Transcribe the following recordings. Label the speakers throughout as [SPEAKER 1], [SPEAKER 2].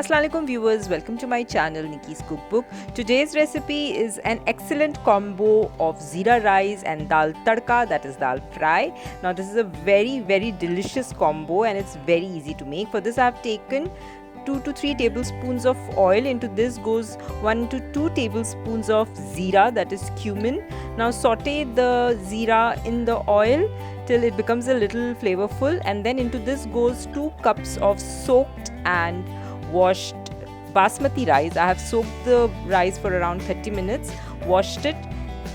[SPEAKER 1] Assalamu alaikum viewers, welcome to my channel Nikki's Cookbook. Today's recipe is an excellent combo of Zeera rice and dal tadka, that is dal fry. Now this is a very delicious combo and it's very easy to make. For this I have taken 2 to 3 tablespoons of oil. Into this goes 1 to 2 tablespoons of Zeera, that is cumin. Now saute the Zeera in the oil till it becomes a little flavorful, and then into this goes 2 cups of soaked and washed basmati rice. I have soaked the rice for around 30 minutes, washed it,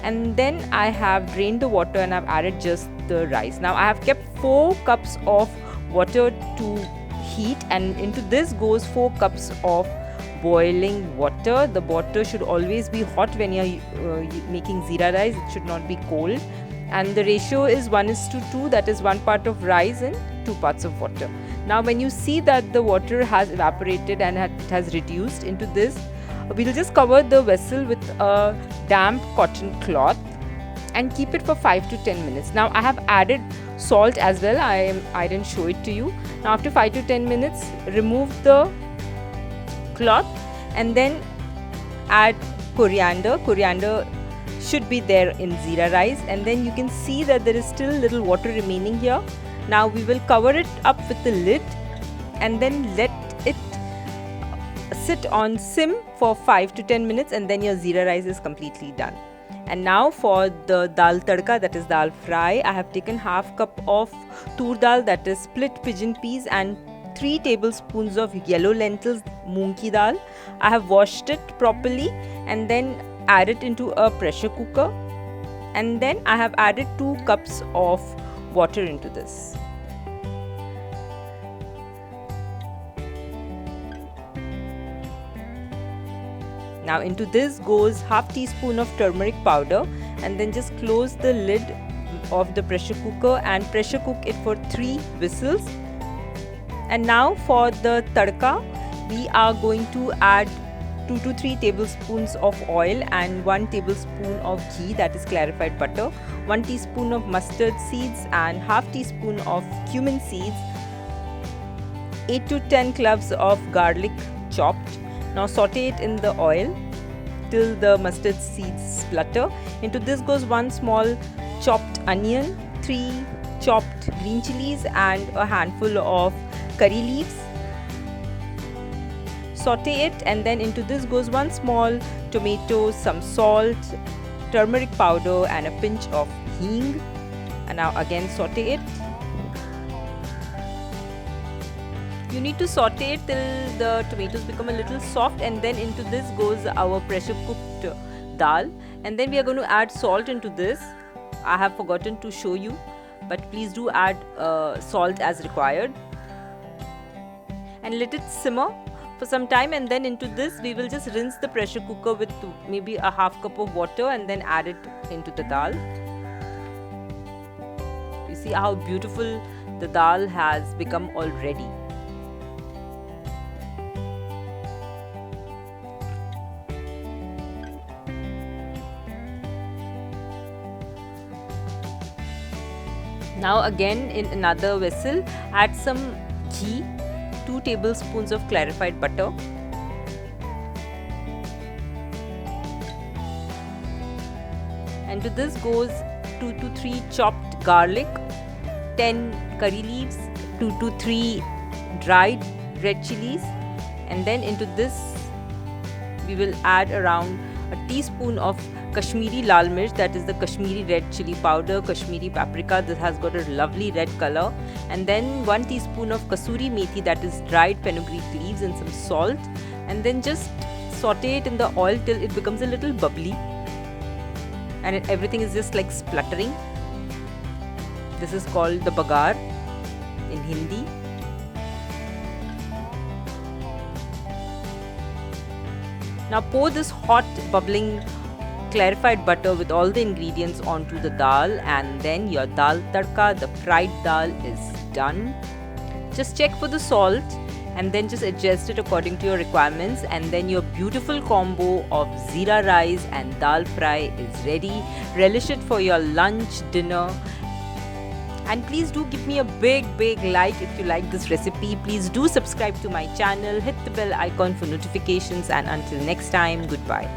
[SPEAKER 1] and then I have drained the water and I've added just the rice. Now I have kept 4 cups of water to heat, and into this goes 4 cups of boiling water. The water should always be hot when you're making Zeera rice. It should not be cold, and the ratio is 1:2, that is 1 part of rice and 2 parts of water. Now when you see that the water has evaporated and it has reduced, into this we'll just cover the vessel with a damp cotton cloth and keep it for 5 to 10 minutes. Now I have added salt as well. I didn't show it to you. Now after 5 to 10 minutes, remove the cloth and then add coriander. Coriander should be there in Zeera rice, and then you can see that there is still little water remaining here. Now we will cover it up with the lid and then let it sit on sim for 5 to 10 minutes, and then your Zeera rice is completely done. And now for the dal tadka, that is dal fry, I have taken half cup of tur dal, that is split pigeon peas, and 3 tablespoons of yellow lentils, moong ki dal. I have washed it properly and then add it into a pressure cooker, and then I have added 2 cups of water into this. Now into this goes half teaspoon of turmeric powder, and then just close the lid of the pressure cooker and pressure cook it for 3 whistles. And now for the tadka, we are going to add 2 to 3 tablespoons of oil and 1 tablespoon of ghee, that is clarified butter, 1 teaspoon of mustard seeds and half teaspoon of cumin seeds, 8 to 10 cloves of garlic chopped. Now saute it in the oil till the mustard seeds splutter. Into this goes 1 small chopped onion, 3 chopped green chilies and a handful of curry leaves. Saute it, and then into this goes 1 small tomato, some salt, turmeric powder and a pinch of hing. And now again saute it. You need to saute it till the tomatoes become a little soft, and then into this goes our pressure cooked dal, and then we are going to add salt into this. I have forgotten to show you, but please do add salt as required, and let it simmer for some time. And then into this we will just rinse the pressure cooker with maybe a half cup of water and then add it into the dal. You see how beautiful the dal has become already. Now again in another vessel, add some ghee, 2 tablespoons of clarified butter, and to this goes 2 to 3 chopped garlic, 10 curry leaves, 2 to 3 dried red chilies, and then into this we will add around a teaspoon of Kashmiri lal mirch, that is the Kashmiri red chili powder, Kashmiri paprika, this has got a lovely red color, and then 1 teaspoon of kasuri methi, that is dried fenugreek leaves, and some salt, and then just saute it in the oil till it becomes a little bubbly and everything is just like spluttering. This is called the bagar in Hindi. Now pour this hot bubbling clarified butter with all the ingredients onto the dal, and then your dal tadka, the fried dal, is done. Just check for the salt and then just adjust it according to your requirements, and then your beautiful combo of Zeera rice and dal fry is ready. Relish it for your lunch, dinner, And please do give me a big like if you like this recipe. Please do subscribe to my channel, hit the bell icon for notifications, and until next time, goodbye.